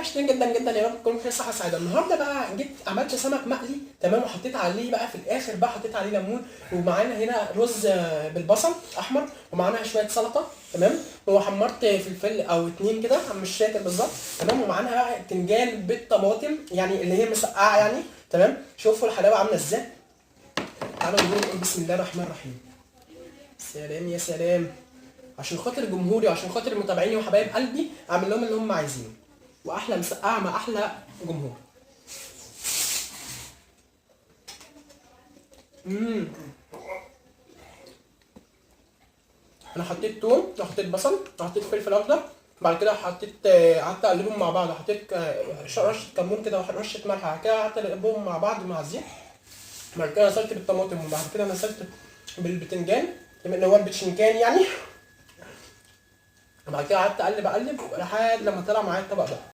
وحشتني جدا جدا يا رب تكونوا بخير صحه سعاده. النهارده بقى جيت عملت سمك مقلي تمام، وحطيت عليه بقى في الاخر بقى حطيت عليه ليمون، ومعانا هنا رز بالبصل احمر، ومعانا شويه سلطه تمام، وحمرت فلفل او اتنين كده مش فاكر بالظبط تمام، ومعانا بقى بتنجان بالطماطم يعني اللي هي مسقعه يعني تمام. شوفوا الحلاوه عامله ازاي. تعالوا نقول بسم الله الرحمن الرحيم. سلام يا سلام. عشان خاطر جمهوري وعشان خاطر متابعيني وحبايب قلبي اعمل لهم اللي هم عايزينه، واحلى مسقعه مع احلى جمهور. انا حطيت توم وحطيت بصل وحطيت فلفل اخضر، بعد كده حطيت قعدت اقلبهم مع بعض، حطيت رشه كمون كده ورشه ملح، بعد كده قعدت اقلبهم مع بعض مع الزيت، بعد كده نزلت بالطماطم، وبعد كده نزلت بالبتنجان اللي هو البتشنجان يعني، وبعد كده قعدت اقلب لحد لما طلع معايا الطبق ده.